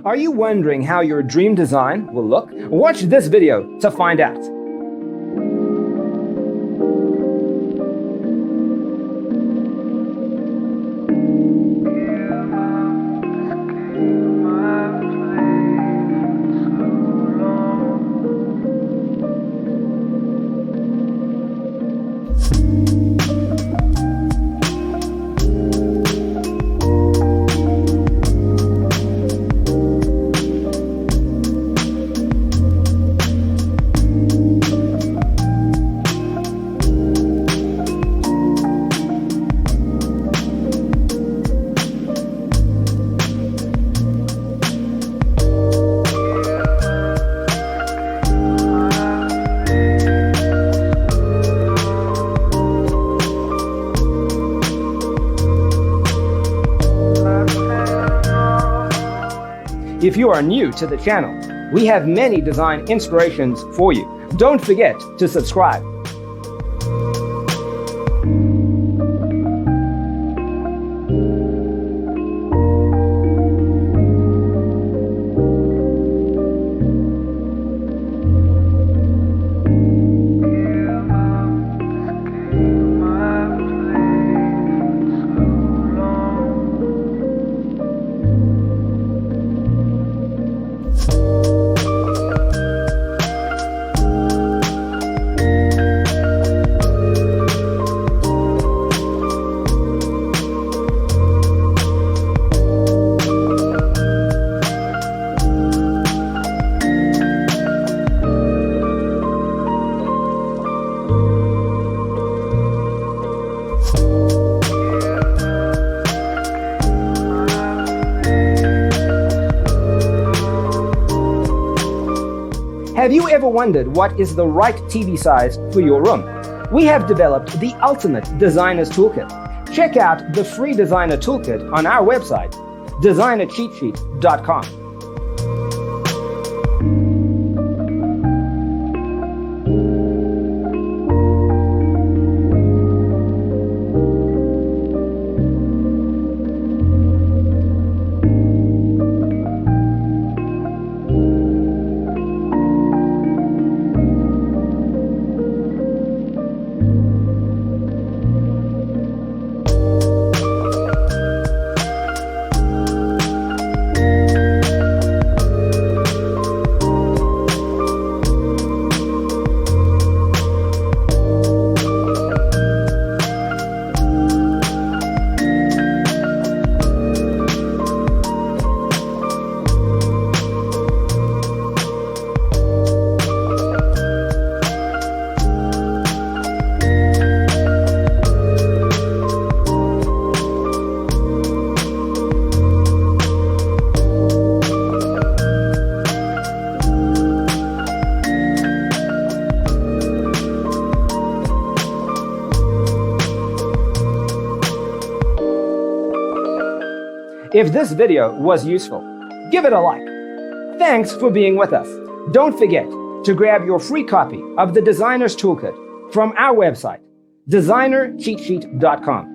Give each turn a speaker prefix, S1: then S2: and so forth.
S1: Are you wondering how your dream design will look? Watch this video to find out. If you are new to the channel, we have many design inspirations for you. Don't forget to subscribe. Have you ever wondered what is the right TV size for your room? We have developed the ultimate designer's toolkit. Check out the free designer toolkit on our website, designercheatsheet.com. If this video was useful, give it a like. Thanks for being with us. Don't forget to grab your free copy of the Designer's Toolkit from our website, designercheatsheet.com.